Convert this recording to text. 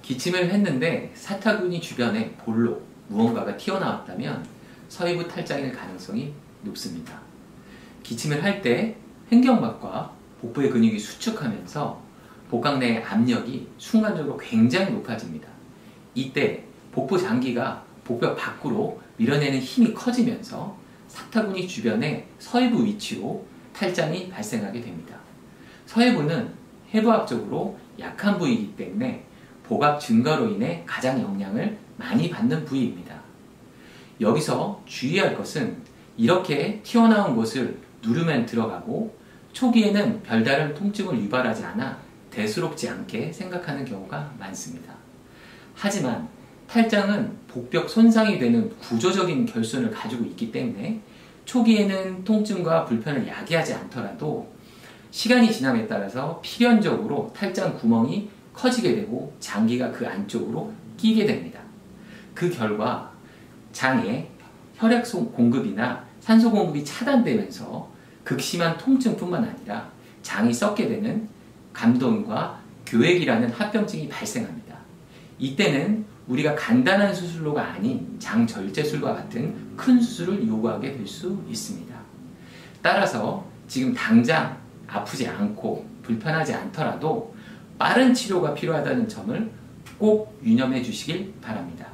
기침을 했는데 사타구니 주변에 볼록 무언가가 튀어나왔다면 서해부 탈장일 가능성이 높습니다. 기침을 할 때 횡격막과 복부의 근육이 수축하면서 복강 내의 압력이 순간적으로 굉장히 높아집니다. 이때 복부 장기가 복벽 밖으로 밀어내는 힘이 커지면서 사타구니 주변의 서해부 위치로 탈장이 발생하게 됩니다. 서해부는 해부학적으로 약한 부위이기 때문에 복압 증가로 인해 가장 영향을 많이 받는 부위입니다. 여기서 주의할 것은 이렇게 튀어나온 곳을 누르면 들어가고 초기에는 별다른 통증을 유발하지 않아 대수롭지 않게 생각하는 경우가 많습니다. 하지만 탈장은 복벽 손상이 되는 구조적인 결손을 가지고 있기 때문에 초기에는 통증과 불편을 야기하지 않더라도 시간이 지남에 따라서 필연적으로 탈장 구멍이 커지게 되고 장기가 그 안쪽으로 끼게 됩니다. 그 결과 장에 혈액 공급이나 산소 공급이 차단되면서 극심한 통증뿐만 아니라 장이 썩게 되는 감동과 교액이라는 합병증이 발생합니다. 이때는 우리가 간단한 수술로가 아닌 장절제술과 같은 큰 수술을 요구하게 될 수 있습니다. 따라서 지금 당장 아프지 않고 불편하지 않더라도 빠른 치료가 필요하다는 점을 꼭 유념해 주시길 바랍니다.